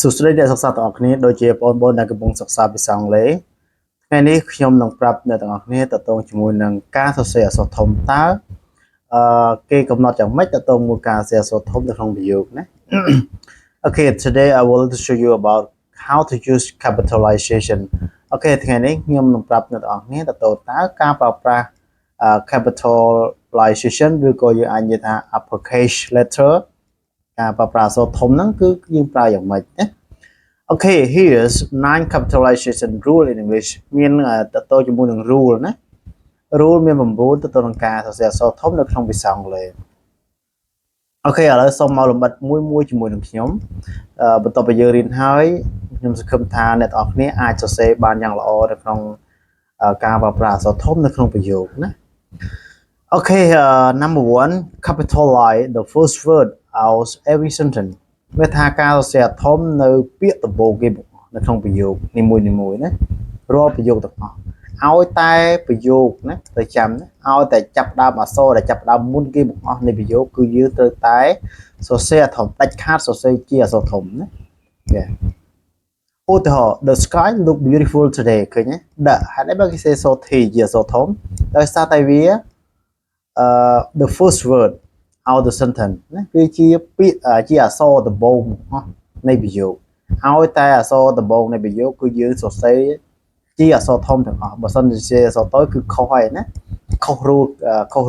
សួស្តីអ្នកសិក្សាទាំងអស់គ្នាដូចជាបងប្អូនដែលកំពុងសិក្សាភាសាអង់គ្លេសថ្ងៃនេះខ្ញុំនឹងប្រាប់អ្នកទាំងអស់គ្នាតទៅជាមួយនឹងការសរសេរអក្សរធំតើគេកំណត់យ៉ាងម៉េចតទៅមួយការសរសេរអក្សរធំនៅក្នុងប្រយោគណា Okay, today I will to show you about how to use capitalization. Okay, ថ្ងៃនេះខ្ញុំនឹងប្រាប់អ្នកទាំងអស់គ្នាតទៅតើការប្រើប្រាស់ capitalization ឬក៏យើងអាចនិយាយថា uppercase letter ការប្រើប្រាស់អក្សរធំហ្នឹងគឺយើងប្រើយ៉ាងម៉េចណា Okay, here's 9 capitalization rule in English មានតទៅជាមួយនឹង rule ណា rule មាន9ទៅនឹងការសរសេរអក្សរធំនៅក្នុងភាសាអង់គ្លេស Okay ឥឡូវសូមមកលម្អិតមួយជាមួយនឹងខ្ញុំបន្ទាប់ពីយើងរៀនហើយខ្ញុំសង្ឃឹមថាអ្នកទាំងអស់គ្នាអាចសរសេរបានយ៉ាងល្អនៅក្នុងការប្រើប្រាស់អក្សរធំនៅក្នុងប្រយោគណា Okay, number 1 capitalize the first word out every sentence មានថាការសរសេរធំនៅពាក្យដំបូងគេនៅក្នុងប្រយោគនីមួយៗណារាល់ប្រយោគទាំងអស់ឲ្យតែប្រយោគណាទៅចាំណាឲ្យតែចាប់ដើមអក្សរដែលចាប់ដើមមុនគេបង្អស់នៃប្រយោគគឺយើងត្រូវតែសរសេរធំដាច់ខាតសរសេរជាអក្សរធំណាឧទាហរណ៍ The sky look beautiful today ឃើញទេដាក់ហេតុអីបើគេសេសធីជាអក្សរធំដោយសារតែវាthe first word out the sentence ណាគឺជាពាក្យជាអក្សរដំបូងនៃប្រយោគឲ្យតែអក្សរដំបូងនៃប្រយោគគឺយើងសរសេរជាអក្សរធំទាំងអស់បើសិនជាអក្សរតូចគឺខុសហើយណាខុសរូប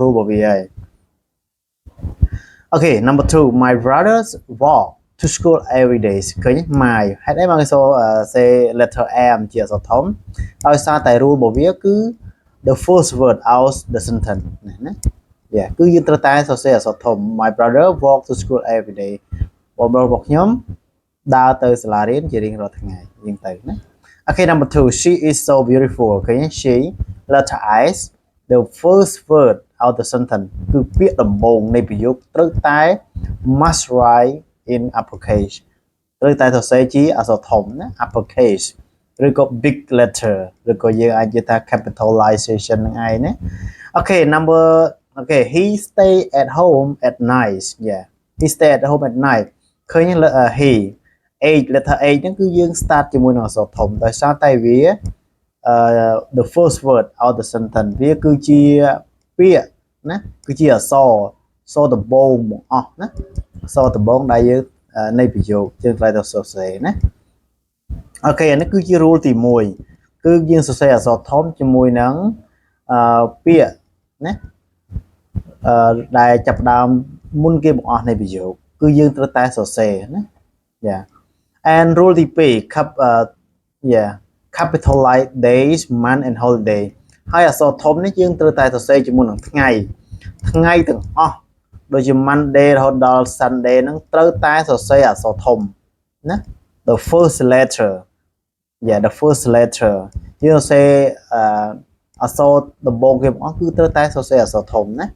របស់វាហើយ Okay, number 2 my brothers walk to school every day ឃើញ my ហេតុអីមកគេសរសេរ letter m ជាអក្សរធំដោយសារតែ rule របស់វាគឺ the first word out the sentence ណាគឺយើងត្រូវតែសរសេរអក្សរធំ My brother walk to school every day បងប្អូនរបស់ខ្ញុំដើរទៅសាលារៀនជារៀងរាល់ថ្ងៃយើងទៅណា Okay, number 2 she is so beautiful ឃើញ she letter s the first word out the sentence គឺពាក្យដំបូងនៃប្រយោគត្រូវតែ must write in uppercase ត្រូវតែសរសេរជាអក្សរធំណា uppercase ឬក៏ big letter ឬក៏យើងអាចនិយាយថា capitalization ហ្នឹងឯងណា Okay, he stay at home at night. Yeah, he stay at home at night. ឃើញhe h letter h ហ្នឹងគឺយើង start ជាមួយនឹងអក្សរធំដោយសារតែវា the first word out the sentence វាគឺជាពាក្យណាគឺជាអក្សរដំបូងបង្អស់ណាអក្សរដំបូងដែលយើងនៃប្រយោគយើងត្រូវតែសរសេរណា Okay អានេះគឺជា rule ទី1គឺយើងសរសេរអក្សរធំជាមួយនឹងពាក្យណាដែលចាប់ដើមមុនគេបង្អស់នៃប្រយោគគឺយើងត្រូវតែសរសេរណា Yeah and rule ទី2 capitalize days month and holiday ហើយអក្សរធំនេះយើងត្រូវតែសរសេរជាមួយនឹងថ្ងៃទាំងអស់ដូចជា Monday រហូតដល់ Sunday ហ្នឹងត្រូវតែសរសេរអក្សរធំណា the first letter the first letter យើងសរសេរអក្សរដំបូងគេបង្អស់គឺត្រូវតែសរសេរអក្សរធំណា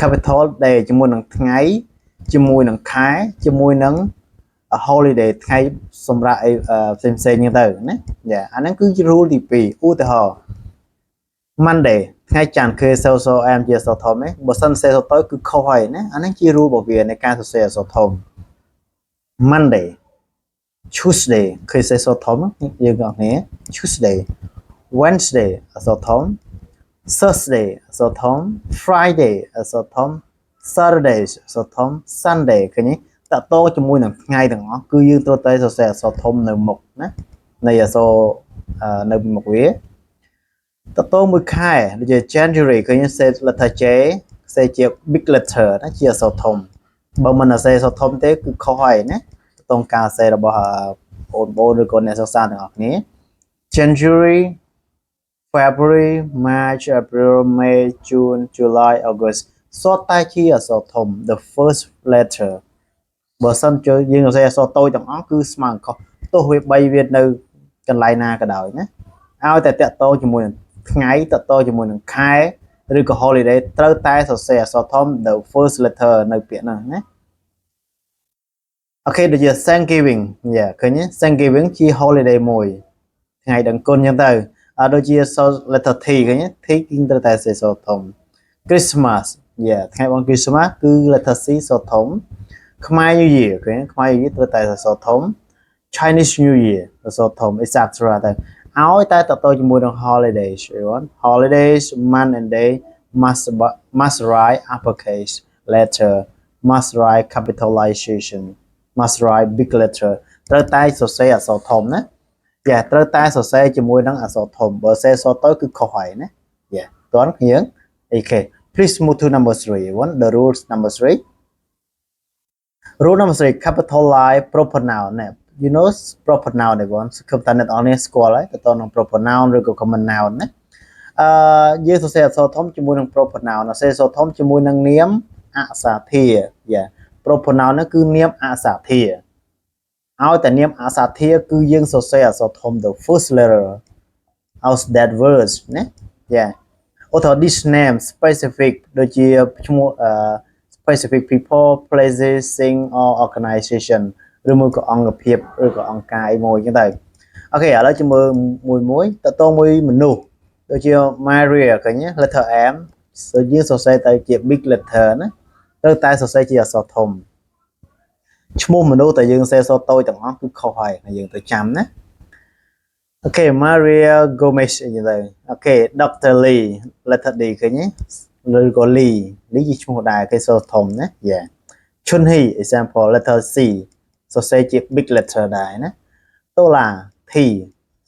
capital day ជាមួយនឹងថ្ងៃជាមួយនឹងខែជាមួយនឹង holiday ថ្ងៃសម្រាប់អីផ្សេងៗហ្នឹងទៅណាអាហ្នឹងគឺជា rule ទី2ឧទាហរណ៍ Monday ថ្ងៃច័ន្ទគឺសូសូ am ជាអក្សរធំទេបើសិនសេសតូចគឺខុសហើយណាអាហ្នឹងជា rule របស់វានៃការសរសេរអក្សរធំ Monday Tuesday គឺសេសធំយើងអរគ្នា Tuesday Wednesday អក្សរធំ Thursday អក្សរធំ Friday អក្សរធំ Saturday អក្សរធំ Sunday ឃើញទេតទៅជាមួយនឹងថ្ងៃទាំងអស់គឺយើងត្រូវតែសរសេរអក្សរធំនៅមុខណានៃអក្សរនៅមុខវាតទៅមួយខែដូចជា January ឃើញសេ letter J សេជា big letter ណាជាអក្សរធំបើមិនអក្សរអក្សរធំទេគឺខុសហើយណាតងការសេរបស់បងឬក៏អ្នកសិក្សាទាំងអស់គ្នា January February March April May June July August សុទ្ធតែជាអក្សរធំ the first letter បើសិនជើយើងសរសេរអក្សរតូចទាំងអស់គឺស្មើខុសទោះវា3វានៅកន្លែងណាក៏ដោយណាឲ្យតែតាក់ទងជាមួយនឹងថ្ងៃតាក់ទងជាមួយនឹងខែឬក៏ holiday ត្រូវតែសរសេរអក្សរធំ the first letter នៅពាក្យហ្នឹងណា Okay ដូចជា Thanksgiving ឃើញទេ Thanksgiving ជា holiday មួយថ្ងៃដឹងគុណអញ្ចឹងទៅដូចជា letter T ឃើញទេ T គឺត្រូវតែសេសធំ Christmas ថ្ងៃបុណ្យ Christmas គឺ letter C សធំខ្មែរ New Year ឃើញខ្មែរ New Year ត្រូវតែសធំ Chinese New Year អក្សរធំ etc ទៅឲ្យតែតទៅជាមួយនឹង holidays holidays month and day must write uppercase letter must write capitalization must write big letter ត្រូវតែសរសេរអក្សរធំណាយ៉ាត្រូវតែសរសេរជាមួយនឹងអក្សរធំបើសរសេរសទៅគឺខុសហើយណាយ៉ាតោះយើងអូខេ please move to number 3 one the rules number 3 rule number 3 capitalize proper noun ណា you know proper noun នេះបងគឺតាអ្នកនរស្គាល់ហើយទៅនឹង proper noun ឬក៏ common noun ណាយើងសរសេរអក្សរធំជាមួយនឹង proper noun សរសេរអក្សរធំជាមួយនឹងនាមអក្សរធាតុយ៉ា proper noun ហ្នឹងគឺនាមអក្សរធាតុឲ្យតែនាមអក្សរធាតុគឺយើងសរសេរអក្សរធំ the first letter of that word ណាយ៉ាឧទាហរណ៍ this name specific ដូចជាឈ្មោះspecific people places thing or organization ឬមួយក៏អង្គភាពឬក៏អង្គការអីមួយចឹងទៅអូខេឥឡូវយើងមើលមួយតទៅមួយមនុស្សដូចជា Maria ឃើញ letter M យើងសរសេរទៅជា big letter ណាត្រូវតែសរសេរជាអក្សរធំឈ្មោះមនុស្សតែយើងសរសេរអក្សរតូចទាំងអស់គឺខុសហើយយើងទៅចាំណាអូខេ Maria Gomez អីចឹងទៅអូខេ Dr. Lee letter D ឃើញឬក៏ Lee ជាឈ្មោះដែរគេសរធំណាយ៉ា Chun Hee example letter C សរសេរជា big letter ដែរណា Tola T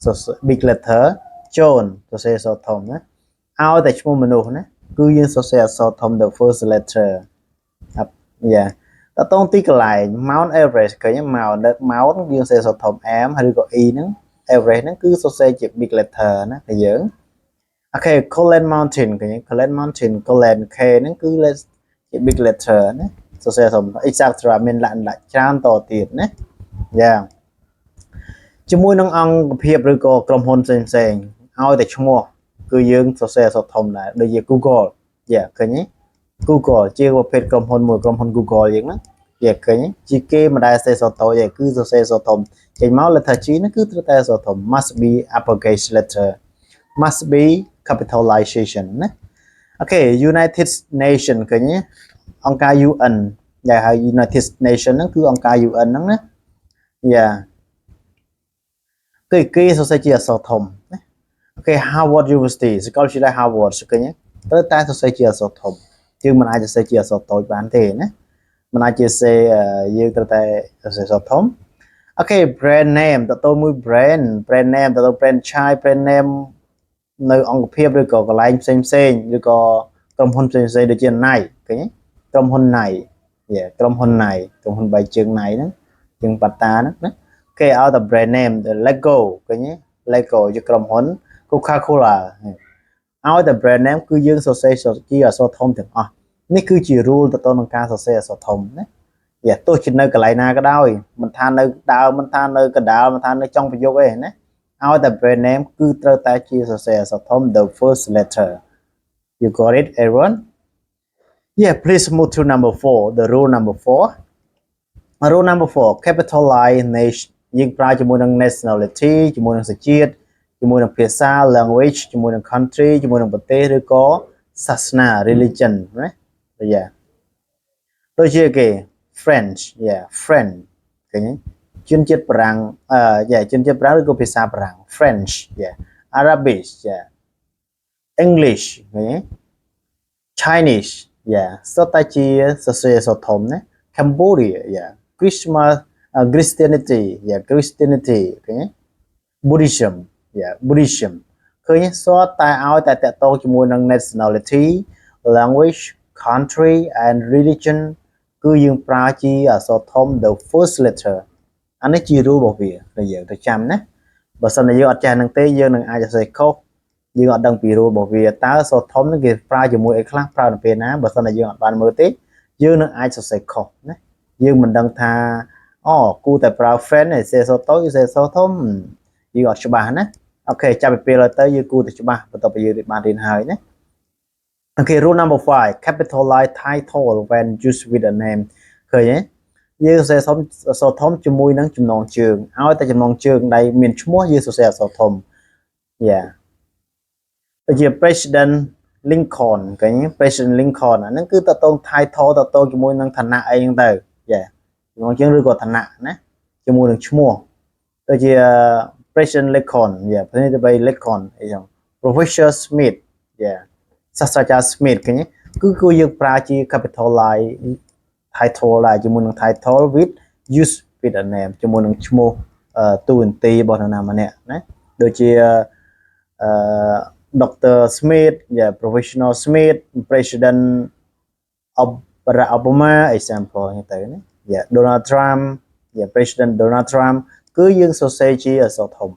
សរសេរ big letter John សរសេរអក្សរធំណាឲ្យតែឈ្មោះមនុស្សណាគឺយើងសរសេរអក្សរធំ the first letter យ៉ាតតងទីកន្លែង Mount Everest ឃើញ Mount យើងសរសេរអក្សរធំ M ឬក៏ E ហ្នឹង Everest ហ្នឹងគឺសរសេរជា big letter ណាតែយើងអូខេ Colin Mountain ឃើញ Colin Mountain Colin K ហ្នឹងគឺជា big letter ណាសរសេរធំ etc មានលក្ខណៈច្រើនតទៀតណាយ៉ាជាមួយនឹងអង្គភាពឬក៏ក្រុមហ៊ុនផ្សេងឲ្យតែឈ្មោះគឺយើងសរសេរអក្សរធំដែរដូចជា Google យ៉ាឃើញទេ Google ជាប្រភេទក្រុមហ៊ុនមួយក្រុមហ៊ុន Google យើងហ្នឹងយ៉ាឃើញជាគេមិនដែលសរសេរអក្សរតូចទេគឺសរសេរអក្សរធំចេញមក letter G ហ្នឹងគឺត្រូវតែអក្សរធំ must be uppercase letter must be capitalization ណាអូខេ United Nation ឃើញទេអង្គការ UN ដែលហៅ United Nation ហ្នឹងគឺអង្គការ UN ហ្នឹងណាយ៉ាគេសរសេរជាអក្សរធំណាអូខេ Harvard University សាកលវិទ្យាល័យ Harvard ឃើញទេត្រូវតែសរសេរជាអក្សរធំយើងមិនអាចសរសេរជាអក្សរតូចបានទេណាមិនអាចសរសេរយើងត្រូវតែសរសេរអក្សរធំអូខេ brand name តទៅមួយ brand name តទៅ franchise brand name នៅអង្គភាពឬក៏កន្លែងផ្សេងឬក៏ក្រុមហ៊ុនផ្សេងដូចជា Nike ឃើញទេក្រុមហ៊ុន Nike ក្រុមហ៊ុន Nike ក្រុមហ៊ុនបាយជើង Nike ហ្នឹងជើងប៉ាតាហ្នឹងណាគេឲ្យតែ brand name Lego ឃើញទេ Lego ជាក្រុមហ៊ុន Coca-Cola ឲ្យតែ brand name គឺយើងសរសេរជាអក្សរធំទាំងអស់នេះគឺជា rule ទៅនឹងការសរសេរអក្សរធំណាយ៉ាទោះជានៅកន្លែងណាក៏ដោយមិនថានៅដើមមិនថានៅកណ្ដាលមិនថានៅចុងប្រយោគទេណាឲ្យតែ brand name គឺត្រូវតែជាសរសេរអក្សរធំ the first letter you got it everyone yeah please move to number 4 the rule number 4 rule number 4 capitalize nation យើងប្រើជាមួយនឹង nationality ជាមួយនឹងសញ្ជាតិជាមួយនឹងភាសា language ជាមួយនឹង country ជាមួយនឹងប្រទេសឬក៏សាសនា religion ណាយ៉ាដូចជាគេ French yeah French ឃើញទេជនជាតិបារាំងជនជាតិបារាំងឬក៏ភាសាបារាំង French yeah Arabic yeah English ឃើញទេ Chinese yeah សុទ្ធតែជាសរសេរអក្សរធំណា Cambodia yeah Christmas Christianity yeah Christianity ឃើញទេ Buddhism yeah Buddhism ឃើញសុទ្ធតែឲ្យតែតកតងជាមួយនឹង nationality language country and religion គឺយើងប្រើជាអក្សរធំ the first letter អានេះជា rule របស់វាដែលយើងទៅចាំណាបើសិនជាយើងអត់ចេះនឹងទេយើងនឹងអាចសរសេរខុសយើងអត់ដឹងពី rule របស់វាតើអក្សរធំនឹងគេប្រើជាមួយអីខ្លះប្រើនៅពេលណាបើសិនជាយើងអត់បានមើលទេយើងនឹងអាចសរសេរខុសណាយើងមិនដឹងថាគូតែប្រើ friend សរសេរអក្សរតូចសរសេរអក្សរធំយើងអត់ច្បាស់ណាអូខេចាប់ពីពេលទៅយើងគូតែច្បាស់បន្ទាប់ពីយើងបានរៀនហើយណាOkay, rule number 5 capitalize title when used with a name ឃើញទេយើងសរសេរអក្សរធំជាមួយនឹងចំណងជើងឲ្យតែចំណងជើងដែលមានឈ្មោះយើងសរសេរអក្សរធំ Yeah ដូចជា President Lincoln ឃើញទេ President Lincoln អាហ្នឹងគឺតតង title តតងជាមួយនឹងឋានៈអីហ្នឹងទៅ Yeah ចំណងជើងឬក៏ឋានៈណាជាមួយនឹងឈ្មោះ ដូចជា President Lincoln yeah ប្រធានាធិបតី Lincoln អីចឹង Professor Smith yeah សាស្ត្រាចារ្យ Smith ឃើញទេគឺយើងប្រើជា capitalize title ដែរជាមួយនឹង title with use with a name ជាមួយនឹងឈ្មោះតួនាទីរបស់នរណាម្នាក់ណាដូចជាDr. Smith yeah Professional Smith President Barack Obama example ហ្នឹងទៅណា yeah Donald Trump yeah President Donald Trump គឺយើងសរសេរជាអក្សរធំ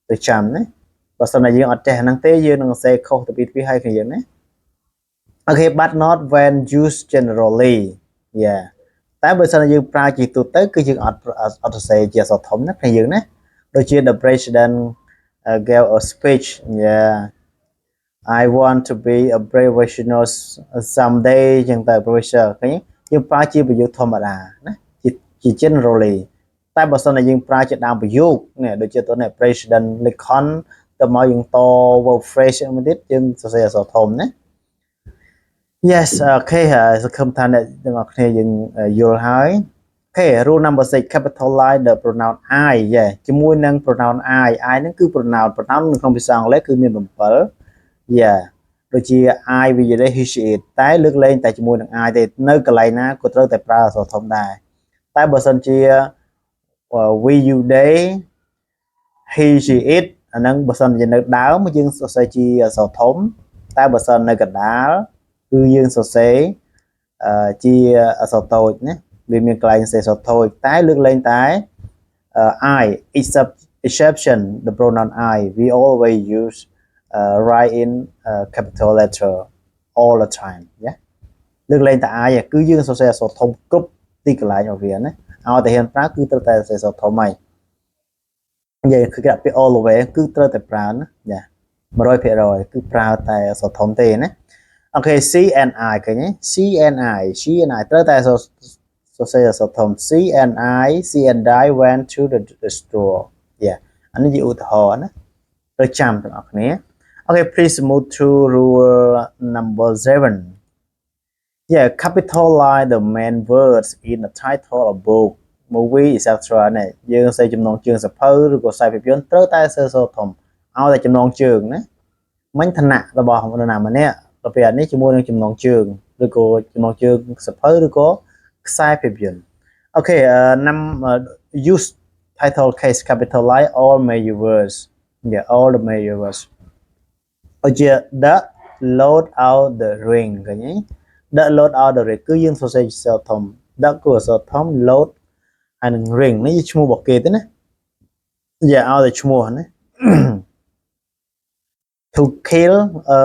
ទៅចាំណាបើសិនតែយើងអត់ចេះហ្នឹងទេយើងនឹងសរសេរខុសទៅពីហើយគ្នាយើងណា Okay but not when used generally yeah តែបើសិនតែយើងប្រើជាទូទៅគឺយើងអត់សរសេរជាអក្សរធំណាគ្នាយើងណាដូចជា the president gave a speech yeah I want to be a professional someday ចឹងទៅ professor ឃើញយើងប្រើជាប្រយោគធម្មតាណាជា generally តែបើសិនតែយើងប្រើជាដើមប្រយោគនេះដូចជាតើ president Lincoln ទៅមកយើងត verb phrase មួយទៀតយើងសរសេរអក្សរធំណា Yes okay សង្ឃឹមថាអ្នកទាំងអស់គ្នាយើងយល់ហើយ Okay rule number 6 capitalize the pronoun I yeah ជាមួយនឹង pronoun I ហ្នឹងគឺ pronoun នៅក្នុងភាសាអង់គ្លេសគឺមាន7 yeah ដូចជា I វានិយាយ he she it តែលើកលែងតែជាមួយនឹង I ទេនៅកន្លែងណាក៏ត្រូវតែប្រើអក្សរធំដែរតែបើសិនជា we you they he she it អាហ្នឹងបើសិនជានៅដើមយើងសរសេរជាអក្សរធំតែបើសិននៅកណ្ដាលគឺយើងសរសេរជាអក្សរតូចណាវាមានកន្លែងសរសេរអក្សរតូចតែលើកលែងតែ I exception the pronoun I we always use write in capital letter all the time yeah លើកលែងតែ I គឺយើងសរសេរអក្សរធំគ្រប់ទីកន្លែងរបស់វាណាឲ្យតែហ៊ានប្រើគឺត្រូវតែសរសេរអក្សរធំហើយនិយាយគឺគេដាក់ពាក្យ all the way គឺត្រូវតែប្រើណាយ៉ា 100% គឺប្រើតែអក្សរធំទេណាOkay C and I ឃើញទេ C and I ត្រូវតែសរសេរអក្សរធំ C and I went to the store yeah អានេះជាឧទាហរណ៍ណាត្រូវចាំទាំងអស់គ្នា Okay please move to rule number 7 yeah capitalize the main words in the title of book movie etc នេះយើងសរសេរចំណងជើងសភៅឬក៏ខ្សែភាពយន្តត្រូវតែសរសេរធំឲ្យតែចំណងជើងណាមិញឋានៈរបស់នរណាម្នាក់ប្រភេទនេះជាមួយនឹងចំណងជើងឬក៏ចំណងជើងសភៅឬក៏ខ្សែភាពយន្ត Okay use title case capitalize all major words yeah all the major words ដូចជា the load out the ring ឃើញទេ the load out the ring គឺយើងសរសេរជាអក្សរធំ the គឺអក្សរធំ load ហើយនឹង ring នេះជាឈ្មោះរបស់គេទេណាយ៉ាឲ្យតែឈ្មោះណា to kill a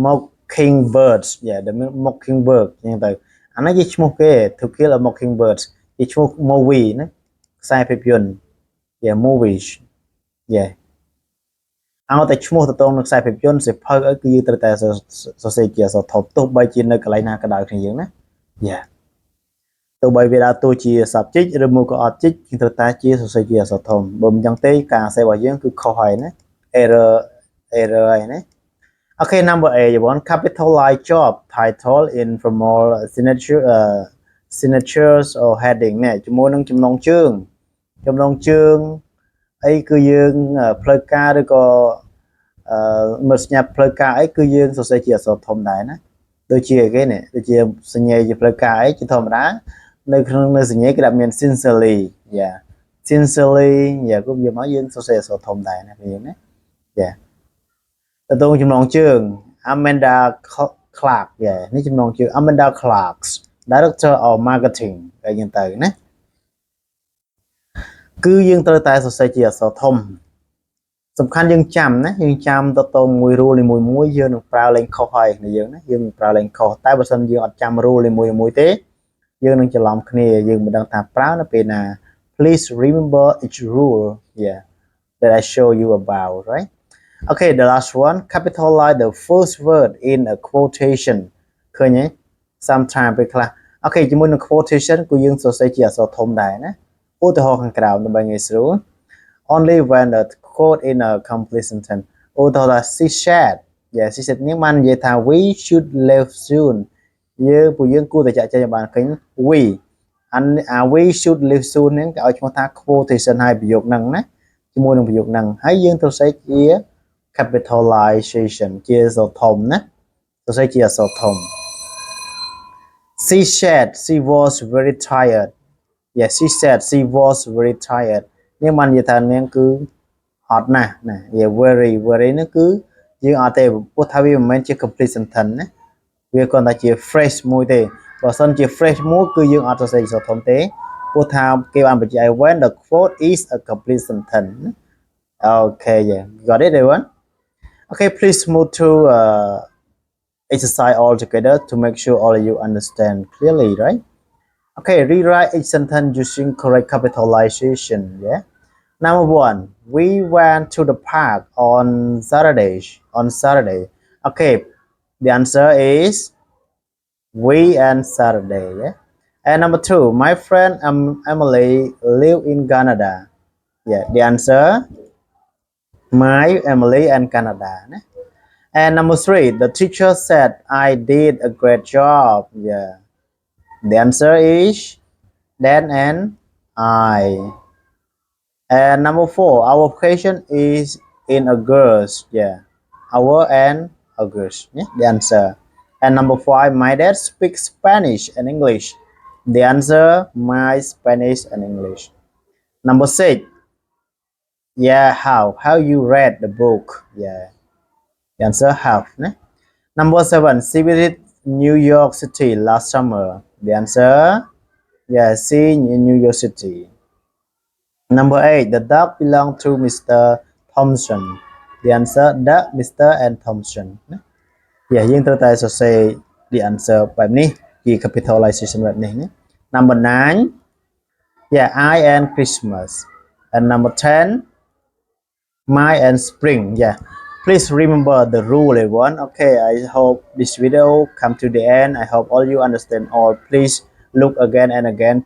mockingbird yeah the mockingbird ចឹងទៅអានេះជាឈ្មោះគេ to kill a mockingbird ជាឈ្មោះ movie ណាខ្សែភាពយន្ត yeah movies yeah ឲ្យតែឈ្មោះទៅតងនឹងខ្សែភាពយន្តសិភៅអីគឺយើងត្រូវតែសរសេរជាអក្សរធំទោះបីជានៅកន្លែងណាក៏ដោយគ្នាយើងណា yeah ទោះបីវាដើរតួជា subject ឬមួយក៏ object យើងត្រូវតែជាសរសេរជាអក្សរធំបើមិនចឹងទេការសរសេររបស់យើងគឺខុសហើយណា error ហើយណា Okay number 8 you want capitalize job title in formal signatures or heading នេះជាមួយនឹងចំណងជើងអីគឺយើងផ្លូវការឬក៏មើលសញ្ញាផ្លូវការអីគឺយើងសរសេរជាអក្សរធំដែរណាដូចជាគេនេះដូចជាសញ្ញាជាផ្លូវការអីជាធម្មតានៅក្នុងសញ្ញាគេដាក់មាន sincerely yeah sincerely yeah គឺយកមកយើងសរសេរអក្សរធំដែរណាយើងណា yeah ទៅតងចំណងជើង Amanda Clark yeah នេះចំណងជើង Amanda Clark Director of Marketing តែយ៉ាងទៅណាគឺយើងត្រូវតែសរសេរជាអក្សរធំសំខាន់យើងចាំណាយើងចាំទៅតមួយ rule នីមួយៗយើងនឹងប្រើលេខខុសហើយយើងណាយើងប្រើលេខខុសតែបើសិនយើងអត់ចាំ rule នីមួយៗទេយើងនឹងច្រឡំគ្នាយើងមិនដឹងថាប្រើនៅពេលណា Please remember each rule yeah that I show you about right Okay the last one capitalize the first word in a quotation ឃើញទេ sometime ពេលខ្លះ Okay ជាមួយនឹង quotation គឺយើងសរសេរជាអក្សរធំដែរណាឧទាហរណ៍ខាងក្រោមដើម្បីងាយស្រួល Only when the quote in a complete sentence ឧទាហរណ៍ she said yeah she said នេះបាននិយាយថា we should leave soon ពួកយើងគួរតែចាក់ចែងឲ្យបានឃើញ we we should live soon ហ្នឹងគេឲ្យឈ្មោះថា quotation ហើយប្រយោគហ្នឹងណាជាមួយនឹងប្រយោគហ្នឹងហើយយើងត្រូវសេចជា capitalization ជាអក្សរធំណាត្រូវសេចជាអក្សរធំ She said she was very tired Yes she said she was very tired នេះបាននិយាយថានាងគឺហត់ណាស់ណា Yeah very very ហ្នឹងគឺយើងអត់ទេព្រោះថាវាមិនមែនជា complete sentence ណាវាគ្រាន់តែជា phrase មួយទេបើសិនជា phrase មួយគឺយើងអត់សរសេរអក្សរធំទេព្រោះថាគេបានបញ្ជាក់ when the quote is a complete sentence Okay yeah got it everyone Okay please move to exercise all together to make sure all of you understand clearly right Okay rewrite each sentence using correct capitalization yeah Number 1 we went to the park on Saturday Okay the answer is we and Saturday yeah and number 2 my friend Emily live in Canada yeah the answer my Emily and Canada and number 3 the teacher said I did a great job yeah the answer is Dan and I and number 4 our vacation is in August yeah our and August yeah the answer and number 5 my dad speaks Spanish and English the answer my Spanish and English number 6 yeah how you read the book yeah the answer have number 7 she visited New York City last summer the answer yeah see in New York City number 8 the dog belonged to Mr. Thompson the answer the Mr. and Thompson យើងត្រូវតែសរសេរ the answer បែបនេះជា capitalization បែបនេះណា number 9 yeah I and Christmas and number 10 my and spring yeah please remember the rule everyone okay I hope this video come to the end I hope all you understand all please look again and again